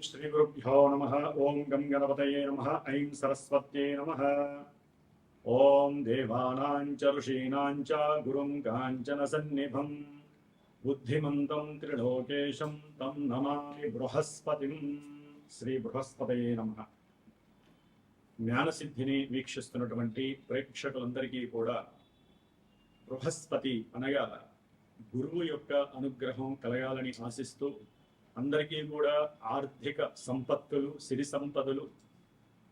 श्री गुरुभ्यो नमः। ओं गं गणपतये नमः। ऐं सरस्वत्यै नमः। ओं देवानां च ऋषीणां च गुरुं काञ्चनसन्निभं बुद्धिमन्तं त्रिलोकेशं तं नमामि बृहस्पतिं। श्री बृहस्पतये नमः। జ్ఞానసిద్ధిని వీక్షిస్తున్నటువంటి ప్రేక్షకులందరికీ కూడా బృహస్పతి అనగా గురువు యొక్క అనుగ్రహం కలగాలని ఆశిస్తూ అందరికీ కూడా ఆర్థిక సంపత్తులు, సిరి సంపదలు,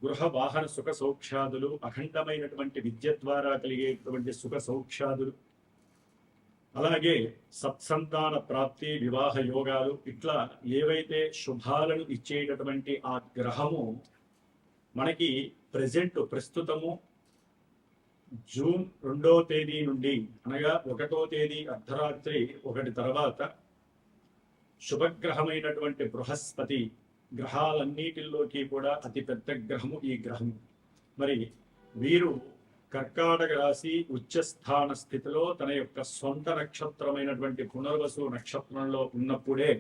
గృహ వాహన సుఖ సౌఖ్యాదులు, అఖండమైనటువంటి విద్య ద్వారా కలిగేటువంటి సుఖ సౌఖ్యాదులు, అలాగే సత్సంతాన ప్రాప్తి, వివాహ యోగాలు, ఇట్లా ఏవైతే శుభాలను ఇచ్చేటటువంటి ఆ గ్రహము మనకి ప్రస్తుతము జూన్ 2వ తేదీ నుండి అనగా 1వ తేదీ అర్ధరాత్రి 1 తర్వాత శుభగ్రహమైనటువంటి బృహస్పతి గ్రహాలన్నిటిలోకి కూడా అతి పెద్ద గ్రహము ఈ గ్రహము. మరి వీరు కర్కాటక రాశి ఉచ్చస్థాన స్థితిలో తన యొక్క సొంత నక్షత్రమైనటువంటి పునర్వసు నక్షత్రంలో ఉన్నప్పుడే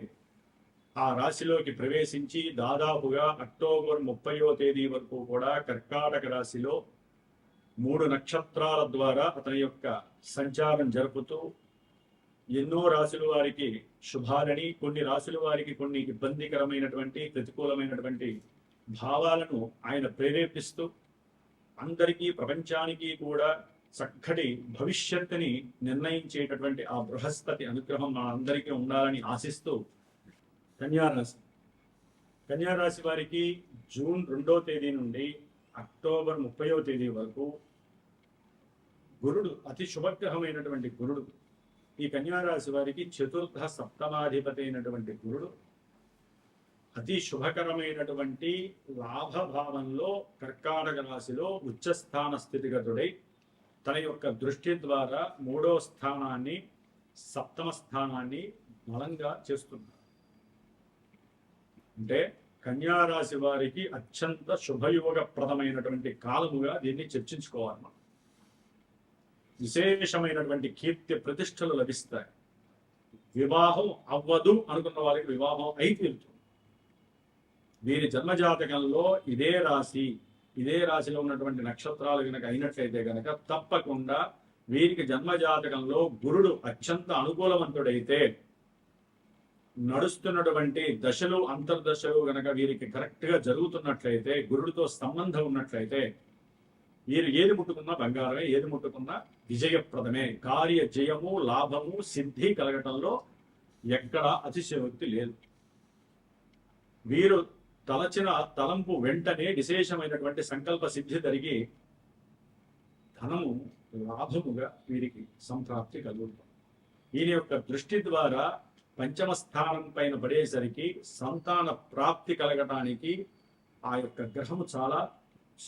ఆ రాశిలోకి ప్రవేశించి దాదాపుగా అక్టోబర్ 30వ తేదీ వరకు కూడా కర్కాటక రాశిలో 3 నక్షత్రాల ద్వారా అతని యొక్క సంచారం జరుపుతూ ఎన్నో రాశుల వారికి శుభాలని, కొన్ని రాశుల వారికి కొన్ని ఇబ్బందికరమైనటువంటి ప్రతికూలమైనటువంటి భావాలను ఆయన ప్రేరేపిస్తూ అందరికీ, ప్రపంచానికి కూడా చక్కటి భవిష్యత్తుని నిర్ణయించేటటువంటి ఆ బృహస్పతి అనుగ్రహం మా అందరికీ ఉండాలని ఆశిస్తూ కన్యారాశి వారికి జూన్ 2వ తేదీ నుండి అక్టోబర్ 30వ తేదీ వరకు గురుడు, అతి శుభగ్రహమైనటువంటి గురుడు, ఈ కన్యారాశి వారికి చతుర్థ సప్తమాధిపతి అయినటువంటి గురుడు అతి శుభకరమైనటువంటి లాభభావంలో కర్కాటక రాశిలో ఉచ్చస్థాన స్థితిగతుడై తన యొక్క దృష్టి ద్వారా 3వ స్థానాన్ని, 7వ స్థానాన్ని బలంగా చేస్తున్నారు. అంటే కన్యారాశి వారికి అత్యంత శుభయోగప్రదమైనటువంటి కాలముగా దీన్ని చర్చించుకోవాలి. మనం విశేషమైనటువంటి కీర్తి ప్రతిష్టలు లభిస్తాయి. వివాహం అవ్వదు అనుకున్న వారికి వివాహం అయి తీరుతుంది. వీరి జన్మజాతకంలో ఇదే రాశిలో ఉన్నటువంటి నక్షత్రాలు కనుక అయినట్లయితే కనుక తప్పకుండా వీరికి జన్మజాతకంలో గురుడు అత్యంత అనుకూలవంతుడైతే నడుస్తున్నటువంటి దశలు, అంతర్దశలు గనక వీరికి కరెక్ట్ గా జరుగుతున్నట్లయితే, గురుడితో సంబంధం ఉన్నట్లయితే వీరు ఏది ముట్టుకున్నా బంగారమే, ఏది ముట్టుకున్నా విజయప్రదమే. కార్య జయము, లాభము, సిద్ధి కలగటంలో ఎక్కడ అతిశయోక్తి లేదు. వీరు తలచిన తలంపు వెంటనే విశేషమైనటువంటి సంకల్ప సిద్ధి జరిగి ధనము లాభముగా వీరికి సంప్రాప్తి కలుగుతుంది. ఈయన యొక్క దృష్టి ద్వారా పంచమ స్థానం పైన పడేసరికి సంతాన ప్రాప్తి కలగటానికి ఆ యొక్క గ్రహము చాలా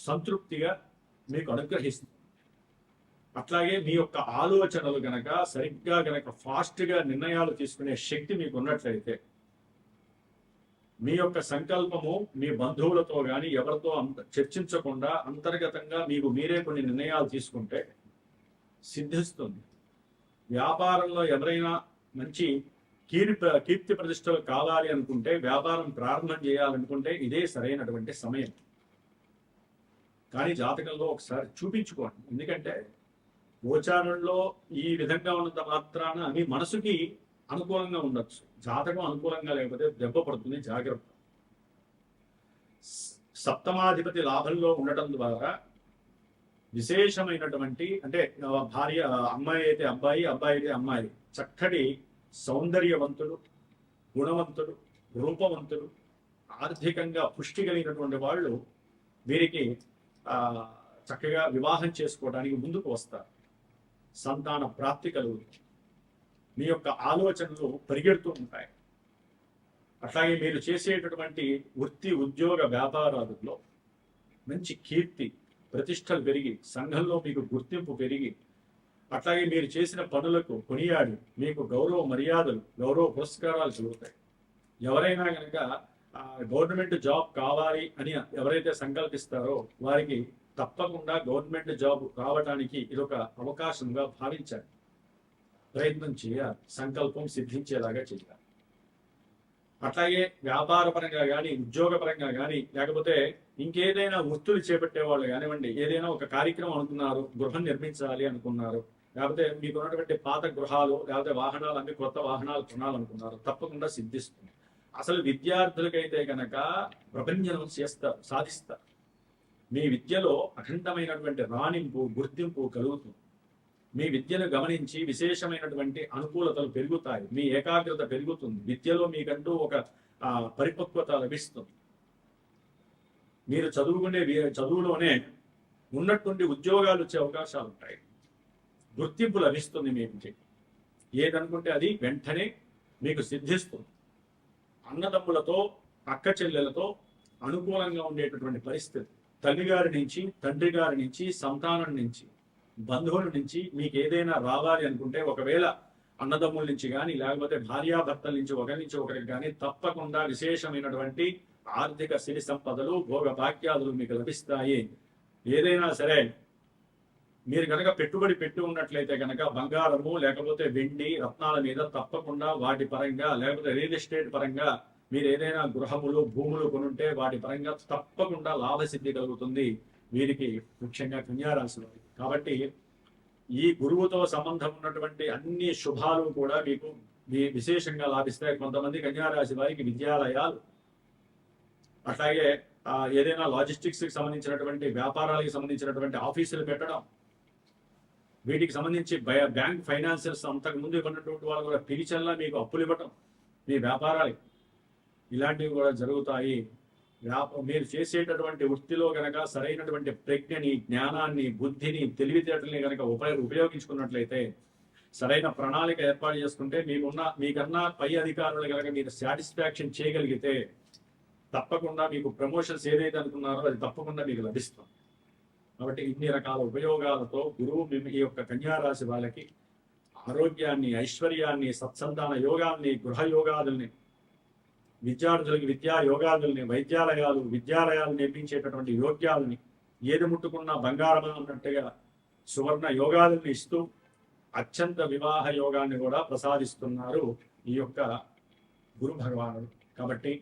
సంతృప్తిగా మీకు అనుగ్రహిస్తుంది. అట్లాగే మీ యొక్క ఆలోచనలు గనక సరిగ్గా గనక ఫాస్ట్గా నిర్ణయాలు తీసుకునే శక్తి మీకు ఉన్నట్లయితే, మీ యొక్క సంకల్పము మీ బంధువులతో కానీ ఎవరితో చర్చించకుండా అంతర్గతంగా మీకు మీరే కొన్ని నిర్ణయాలు తీసుకుంటే సిద్ధిస్తుంది. వ్యాపారంలో ఎవరైనా మంచి కీర్తి ప్రతిష్టలు కావాలి అనుకుంటే, వ్యాపారం ప్రారంభం చేయాలనుకుంటే ఇదే సరైనటువంటి సమయం. కానీ జాతకంలో ఒకసారి చూపించుకోండి. ఎందుకంటే గోచారంలో ఈ విధంగా ఉన్నంత మాత్రాన మీ మనసుకి అనుకూలంగా ఉండొచ్చు, జాతకం అనుకూలంగా లేకపోతే దెబ్బ పడుతుంది. జాగ్రత్త. సప్తమాధిపతి లాభంలో ఉండటం ద్వారా విశేషమైనటువంటి, అంటే భార్య, అమ్మాయి అయితే అబ్బాయి, అబ్బాయి అయితే అమ్మాయి, చక్కటి సౌందర్యవంతులు, గుణవంతులు, రూపవంతులు, ఆర్థికంగా పుష్టి కలిగినటువంటి వాళ్ళు వీరికి చక్కగా వివాహం చేసుకోవడానికి ముందుకు వస్తారు. సంతాన ప్రాప్తి కలుగుతుంది. మీ యొక్క ఆలోచనలు పరిగెడుతూ ఉంటాయి. అట్లాగే మీరు చేసేటటువంటి వృత్తి, ఉద్యోగ, వ్యాపారాలలో మంచి కీర్తి ప్రతిష్టలు పెరిగి సంఘంలో మీకు గుర్తింపు పెరిగి, అట్లాగే మీరు చేసిన పనులకు కొనియాడి మీకు గౌరవ మర్యాదలు, గౌరవ పురస్కారాలు జరుగుతాయి. ఎవరైనా కనుక గవర్నమెంట్ జాబ్ కావాలి అని ఎవరైతే సంకల్పిస్తారో వారికి తప్పకుండా గవర్నమెంట్ జాబ్ రావడానికి ఇదొక అవకాశంగా భావించాలి. ప్రయత్నం చేయాలి, సంకల్పం సిద్ధించేలాగా చేయాలి. అట్లాగే వ్యాపార పరంగా కానీ, ఉద్యోగ పరంగా కానీ, లేకపోతే ఇంకేదైనా వృత్తులు చేపట్టే వాళ్ళు కానివ్వండి, ఏదైనా ఒక కార్యక్రమం అనుకున్నారు, గృహం నిర్మించాలి అనుకున్నారు, లేకపోతే మీకు ఉన్నటువంటి పాత గృహాలు లేకపోతే వాహనాలు అన్ని కొత్త వాహనాలు కొనాలనుకున్నారు, తప్పకుండా సిద్ధిస్తుంది. అసలు విద్యార్థులకైతే కనుక ప్రపంచం చేస్తారు, సాధిస్తారు. మీ విద్యలో అఖండమైనటువంటి రాణింపు, గుర్తింపు కలుగుతుంది. మీ విద్యను గమనించి విశేషమైనటువంటి అనుకూలతలు పెరుగుతాయి, మీ ఏకాగ్రత పెరుగుతుంది, విద్యలో మీకంటూ ఒక పరిపక్వత లభిస్తుంది. మీరు చదువుకునే చదువులోనే ఉన్నటువంటి ఉద్యోగాలు వచ్చే అవకాశాలు ఉంటాయి, గుర్తింపు లభిస్తుంది. మీకు ఏదనుకుంటే అది వెంటనే మీకు సిద్ధిస్తుంది. అన్నదమ్ములతో, అక్క చెల్లెలతో అనుకూలంగా ఉండేటటువంటి పరిస్థితి, తల్లిగారి నుంచి, తండ్రి గారి నుంచి, సంతానం నుంచి, బంధువుల నుంచి మీకు ఏదైనా రావాలి అనుకుంటే, ఒకవేళ అన్నదమ్ముల నుంచి కానీ లేకపోతే భార్యాభర్తల నుంచి ఒకరి నుంచి ఒకరికి కానీ తప్పకుండా విశేషమైనటువంటి ఆర్థిక సిరి సంపదలు, భోగ భాగ్యాదులు మీకు లభిస్తాయి. ఏదైనా సరే మీరు కనుక పెట్టుబడి పెట్టి ఉన్నట్లయితే కనుక బంగారము లేకపోతే వెండి రత్నాల మీద తప్పకుండా వాటి పరంగా, లేకపోతే రియల్ ఎస్టేట్ పరంగా మీరు ఏదైనా గృహములు, భూములు కొనుంటే వాటి పరంగా తప్పకుండా లాభసిద్ధి కలుగుతుంది వీరికి, ముఖ్యంగా కన్యారాశి వారికి. కాబట్టి ఈ గురువుతో సంబంధం ఉన్నటువంటి అన్ని శుభాలు కూడా మీకు విశేషంగా లాభిస్తాయి. కొంతమంది కన్యారాశి వారికి విద్యాలయాలు, అట్లాగే ఏదైనా లాజిస్టిక్స్ కి సంబంధించినటువంటి వ్యాపారాలకు సంబంధించినటువంటి ఆఫీసులు పెట్టడం, వీటికి సంబంధించి బ్యాంక్ ఫైనాన్షియల్స్ అంతకుముందు ఇవ్వనటువంటి వాళ్ళు కూడా పిలిచల్లా మీకు అప్పులు ఇవ్వటం మీ వ్యాపారాలకి, ఇలాంటివి కూడా జరుగుతాయి. మీరు చేసేటటువంటి వృత్తిలో కనుక సరైనటువంటి ప్రజ్ఞని, జ్ఞానాన్ని, బుద్ధిని, తెలివితేటల్ని కనుక ఉపయోగించుకున్నట్లయితే, సరైన ప్రణాళిక ఏర్పాటు చేసుకుంటే, మీకన్నా పై అధికారులు కనుక మీరు సాటిస్ఫాక్షన్ చేయగలిగితే తప్పకుండా మీకు ప్రమోషన్స్ ఏదైతే అనుకున్నారో అది తప్పకుండా మీకు లభిస్తుంది. కాబట్టి ఇన్ని రకాల ఉపయోగాలతో గురువు ఈ యొక్క కన్యారాశి వాళ్ళకి ఆరోగ్యాన్ని, ఐశ్వర్యాన్ని, సత్సంతాన యోగాల్ని, గృహ యోగాదుల్ని, విద్యార్థులకి విద్యా యోగాదుల్ని, విద్యాలయాలు నిర్మించేటటువంటి యోగ్యాలని, ఏది ముట్టుకున్న బంగారం అన్నట్టుగా సువర్ణ యోగాలను ఇస్తూ అత్యంత వివాహ యోగాన్ని కూడా ప్రసాదిస్తున్నారు ఈ యొక్క గురు భగవానుడు. కాబట్టి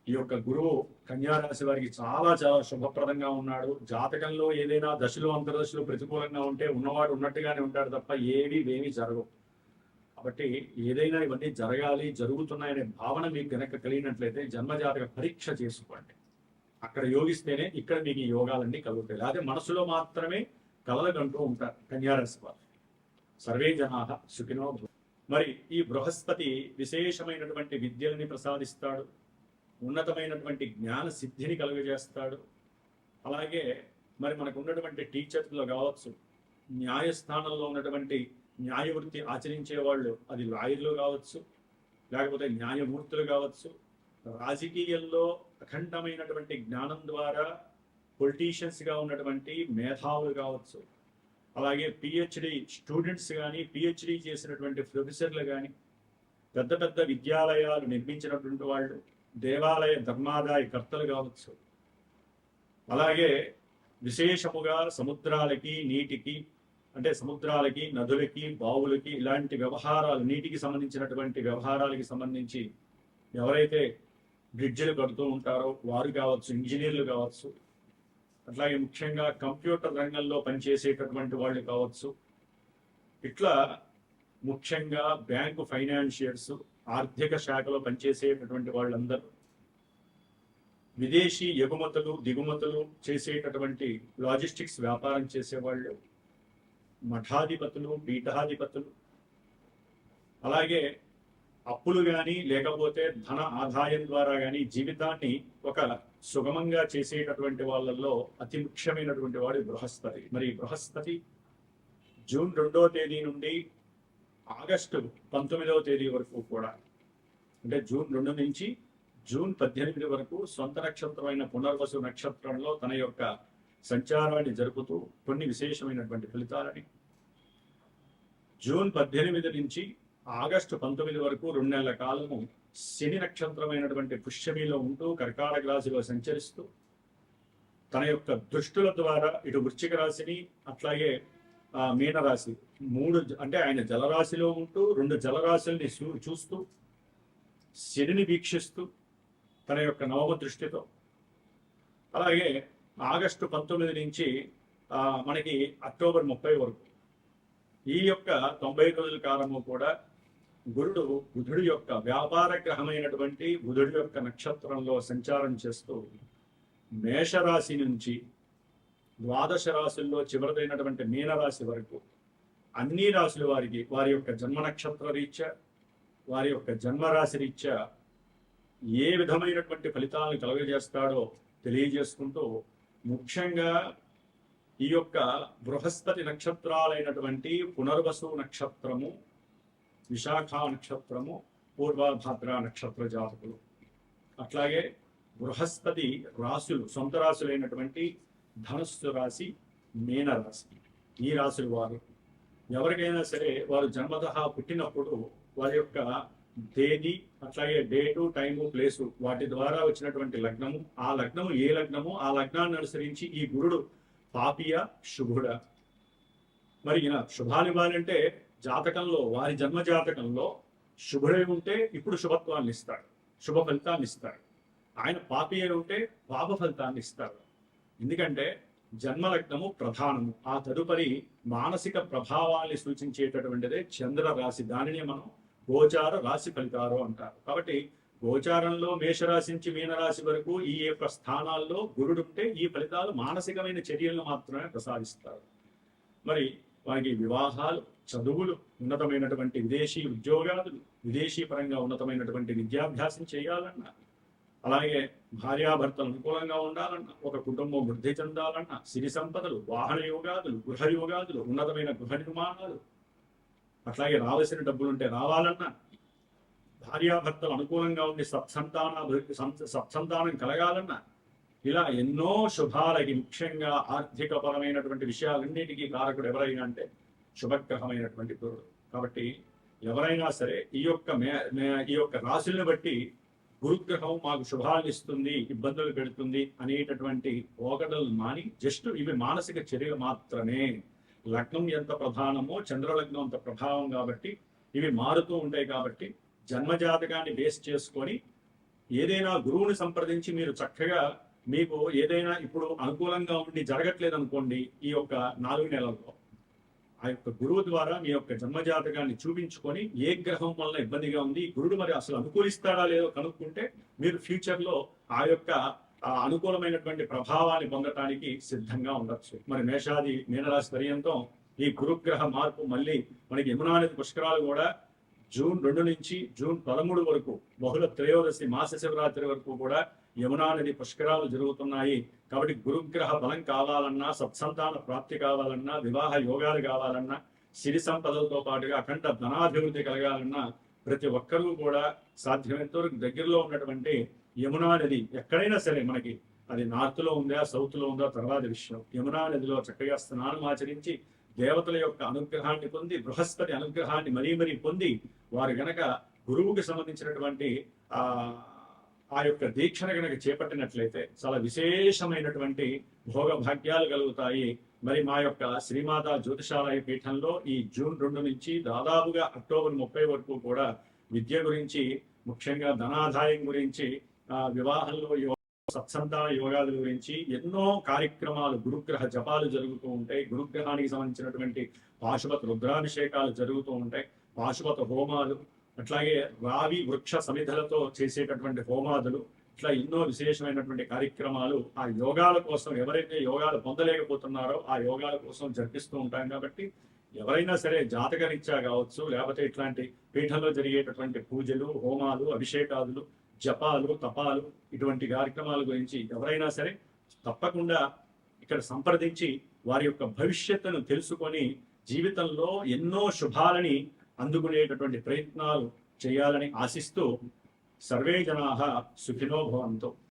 ఈ యొక్క గురువు కన్యారాశి వారికి చాలా చాలా శుభప్రదంగా ఉన్నాడు. జాతకంలో ఏదైనా దశలు, అంతర్దశలు ప్రతికూలంగా ఉంటే ఉన్నవాడు ఉన్నట్టుగానే ఉంటాడు తప్ప ఏమీ జరగవు. కాబట్టి ఏదైనా ఇవన్నీ జరగాలి, జరుగుతున్నాయనే భావన మీకు కనుక కలిగినట్లయితే జన్మజాతక పరీక్ష చేసుకోండి. అక్కడ యోగిస్తేనే ఇక్కడ మీకు ఈ యోగాలన్నీ కలుగుతాయి. అదే మనసులో మాత్రమే కలలుగంటూ ఉంటారు కన్యారాశి వారు. సర్వే జనాః సుఖినో భవంతు. మరి ఈ బృహస్పతి విశేషమైనటువంటి విద్యల్ని ప్రసాదిస్తాడు, ఉన్నతమైనటువంటి జ్ఞాన సిద్ధిని కలుగజేస్తాడు. అలాగే మరి మనకు ఉన్నటువంటి టీచర్స్లో కావచ్చు, న్యాయస్థానంలో ఉన్నటువంటి న్యాయవృత్తి ఆచరించే వాళ్ళు, అది లాయర్లు కావచ్చు, లేకపోతే న్యాయమూర్తులు కావచ్చు, రాజకీయాల్లో అఖండమైనటువంటి జ్ఞానం ద్వారా పొలిటీషియన్స్గా ఉన్నటువంటి మేధావులు కావచ్చు, అలాగే పిహెచ్డి స్టూడెంట్స్ కానీ, పిహెచ్డి చేసినటువంటి ప్రొఫెసర్లు కానీ, పెద్ద పెద్ద విద్యాలయాలు నిర్మించినటువంటి వాళ్ళు, దేవాలయ ధర్మాదాయ కర్తలు కావచ్చు, అలాగే విశేషముగా సముద్రాలకి, నీటికి, అంటే సముద్రాలకి, నదులకి, బావులకి, ఇలాంటి వ్యవహారాలు, నీటికి సంబంధించినటువంటి వ్యవహారాలకి సంబంధించి ఎవరైతే బ్రిడ్జిలు కడుతూ ఉంటారో వారు కావచ్చు, ఇంజనీర్లు కావచ్చు, అట్లాగే ముఖ్యంగా కంప్యూటర్ రంగంలో పనిచేసేటటువంటి వాళ్ళు కావచ్చు, ఇట్లా ముఖ్యంగా బ్యాంకు ఫైనాన్షియర్స్, ఆర్థిక శాఖలో పనిచేసేటటువంటి వాళ్ళందరూ, విదేశీ ఎగుమతులు దిగుమతులు చేసేటటువంటి లాజిస్టిక్స్ వ్యాపారం చేసేవాళ్ళు, మఠాధిపతులు, పీఠాధిపతులు, అలాగే అప్పులు కానీ లేకపోతే ధన ఆదాయం ద్వారా కానీ జీవితాన్ని ఒక సుగమంగా చేసేటటువంటి వాళ్ళల్లో అతి ముఖ్యమైనటువంటి వాడు బృహస్పతి. మరి బృహస్పతి జూన్ 2వ తేదీ నుండి ఆగస్టు 19వ తేదీ వరకు కూడా, అంటే జూన్ 2 నుంచి జూన్ 18 వరకు సొంత నక్షత్రమైన పునర్వసు నక్షత్రంలో తన యొక్క సంచారాన్ని జరుపుతూ కొన్ని విశేషమైనటువంటి ఫలితాలని, జూన్ 18 నుంచి ఆగస్టు 19 వరకు 2 నెలల కాలము శని నక్షత్రమైనటువంటి పుష్యమిలో ఉంటూ కర్కాటక రాశిలో సంచరిస్తూ తన యొక్క దృష్టుల ద్వారా ఇటు వృశ్చిక రాశిని అట్లాగే మీనరాశి 3, అంటే ఆయన జలరాశిలో ఉంటూ 2 జలరాశుల్ని చూస్తూ శనిని వీక్షిస్తూ తన యొక్క నవమ దృష్టితో, అలాగే ఆగస్టు 19 నుంచి మనకి అక్టోబర్ 30 వరకు ఈ యొక్క 90 రోజుల కాలము కూడా గురుడు బుధుడి యొక్క వ్యాపార గ్రహమైనటువంటి బుధుడి యొక్క నక్షత్రంలో సంచారం చేస్తూ మేషరాశి నుంచి ద్వాదశ రాశుల్లో చివరిదైనటువంటి మీనరాశి వరకు అన్ని రాశుల వారికి వారి యొక్క జన్మ నక్షత్ర రీత్యా, వారి యొక్క జన్మరాశి రీత్యా ఏ విధమైనటువంటి ఫలితాలను కలుగజేస్తాడో తెలియజేసుకుంటూ, ముఖ్యంగా ఈ యొక్క బృహస్పతి నక్షత్రాలైనటువంటి పునర్వసు నక్షత్రము, విశాఖ నక్షత్రము, పూర్వభద్ర నక్షత్ర జాతకులు, అట్లాగే బృహస్పతి రాశులు సొంత రాశులైనటువంటి ధనుస్సు రాశి, మీనరాశి, ఈ రాశుల వారు ఎవరికైనా సరే వారు జన్మతః పుట్టినప్పుడు వారి యొక్క తేదీ, అట్లాగే డేటు, టైము, ప్లేసు, వాటి ద్వారా వచ్చినటువంటి లగ్నము, ఆ లగ్నము ఏ లగ్నము, ఆ లగ్నాన్ని అనుసరించి ఈ గురుడు పాపియ శుభుడా. మరి ఈయన శుభాలు ఇవ్వాలంటే జాతకంలో, వారి జన్మ జాతకంలో శుభుడై ఉంటే ఇప్పుడు శుభత్వాన్ని ఇస్తాడు, శుభ ఫలితాన్ని ఇస్తాడు. ఆయన పాపి అయి ఉంటే పాప ఫలితాన్ని ఇస్తాడు. ఎందుకంటే జన్మలగ్నము ప్రధానము, ఆ తదుపరి మానసిక ప్రభావాన్ని సూచించేటటువంటిదే చంద్ర రాశి. దానిని మనం గోచార రాశి ఫలితాలు అంటారు. కాబట్టి గోచారంలో మేషరాశి నుంచి మీనరాశి వరకు ఈ యొక్క స్థానాల్లో గురుడు ఉంటే ఈ ఫలితాలు మానసికమైన చర్యలను మాత్రమే ప్రసాదిస్తారు. మరి వారికి వివాహాలు, చదువులు, ఉన్నతమైనటువంటి విదేశీ ఉద్యోగాలు, విదేశీ పరంగా ఉన్నతమైనటువంటి విద్యాభ్యాసం చేయాలన్నా, అలాగే భార్యాభర్తలు అనుకూలంగా ఉండాలన్నా, ఒక కుటుంబం వృద్ధి చెందాలన్నా, సిరి సంపదలు, వాహన యోగాదులు, గృహ యోగాదులు, ఉన్నతమైన గృహ నిర్మాణాలు, అట్లాగే రావాల్సిన డబ్బులుంటే రావాలన్నా, భార్యాభర్తలు అనుకూలంగా ఉండి సత్సంతానం కలగాలన్నా, ఇలా ఎన్నో శుభాలకి, ముఖ్యంగా ఆర్థిక పరమైనటువంటి విషయాలన్నిటికీ కారకుడు ఎవరైనా అంటే శుభగ్రహమైనటువంటి గురుడు. కాబట్టి ఎవరైనా సరే ఈ యొక్క రాశుల్ని బట్టి గురుగ్రహం మాకు శుభాలను ఇస్తుంది, ఇబ్బందులు పెడుతుంది అనేటటువంటి పోకడలు మాని, జస్ట్ ఇవి మానసిక చర్యలు మాత్రమే. లగ్నం ఎంత ప్రధానమో చంద్రలగ్నం అంత ప్రభావం కాబట్టి ఇవి మారుతూ ఉంటాయి. కాబట్టి జన్మజాతకాన్ని బేస్ చేసుకొని ఏదైనా గురువుని సంప్రదించి మీరు చక్కగా, మీకు ఏదైనా ఇప్పుడు అనుకూలంగా ఉండి జరగట్లేదు అనుకోండి, ఈ యొక్క 4 నెలల్లో ఆ యొక్క గురువు ద్వారా మీ యొక్క జన్మజాతకాన్ని చూపించుకొని ఏ గ్రహం వల్ల ఇబ్బందిగా ఉంది, గురుడు మరి అసలు అనుకూలిస్తాడా లేదో కనుక్కుంటే మీరు ఫ్యూచర్లో ఆ యొక్క అనుకూలమైనటువంటి ప్రభావాన్ని పొందటానికి సిద్ధంగా ఉండొచ్చు. మరి మేషాది మీనరాశి పర్యంతం ఈ గురుగ్రహ మార్పు మళ్ళీ మనకి యమునా నది పుష్కరాలు కూడా జూన్ 2 నుంచి జూన్ 13 వరకు, బహుళ త్రయోదశి మాస శివరాత్రి వరకు కూడా యమునా నది పుష్కరాలు జరుగుతున్నాయి. కాబట్టి గురుగ్రహ బలం కావాలన్నా, సత్సంతాన ప్రాప్తి కావాలన్నా, వివాహ యోగాలు కావాలన్నా, సిరి సంపదలతో పాటుగా అఖండ ధనాభివృద్ధి కలగాలన్నా ప్రతి ఒక్కరూ కూడా సాధ్యమైనంత వరకు దగ్గరలో ఉన్నటువంటి యమునా నది, ఎక్కడైనా సరే మనకి అది నార్త్లో ఉందా సౌత్లో ఉందా తర్వాత విషయం, యమునా నదిలో చక్కగా స్నానం ఆచరించి దేవతల యొక్క అనుగ్రహాన్ని పొంది, బృహస్పతి అనుగ్రహాన్ని మరీ పొంది, వారు గనక గురువుకి సంబంధించినటువంటి ఆ యొక్క దీక్షను గనక చేపట్టినట్లయితే చాలా విశేషమైనటువంటి భోగ భాగ్యాలు కలుగుతాయి. మరి మా యొక్క శ్రీమాతా జ్యోతిషాలయ పీఠంలో ఈ జూన్ 2 నుంచి దాదాపుగా అక్టోబర్ 30 వరకు కూడా విద్య గురించి, ముఖ్యంగా ధనాదాయం గురించి, వివాహంలో సత్సంతాన యోగాల గురించి ఎన్నో కార్యక్రమాలు, గురుగ్రహ జపాలు జరుగుతూ ఉంటాయి. గురుగ్రహానికి సంబంధించినటువంటి పాశుపత రుద్రాభిషేకాలు జరుగుతూ ఉంటాయి, పాశుపత హోమాలు, అట్లాగే రావి వృక్ష సమిధలతో చేసేటటువంటి హోమాదులు, ఇట్లా ఎన్నో విశేషమైనటువంటి కార్యక్రమాలు ఆ యోగాల కోసం, ఎవరైతే యోగాలు పొందలేకపోతున్నారో ఆ యోగాల కోసం జరిపిస్తూ ఉంటాం. కాబట్టి ఎవరైనా సరే జాతకరీత్యా కావచ్చు, లేకపోతే ఇట్లాంటి పీఠంలో జరిగేటటువంటి పూజలు, హోమాలు, అభిషేకాదులు, జపాలు, తపాలు, ఇటువంటి కార్యక్రమాల గురించి ఎవరైనా సరే తప్పకుండా ఇక్కడ సంప్రదించి వారి యొక్క భవిష్యత్తును తెలుసుకొని జీవితంలో ఎన్నో శుభాలని అందుకునేటటువంటి ప్రయత్నాలు చేయాలని ఆశిస్తూ సర్వే జనాః సుఖినో భవంతు.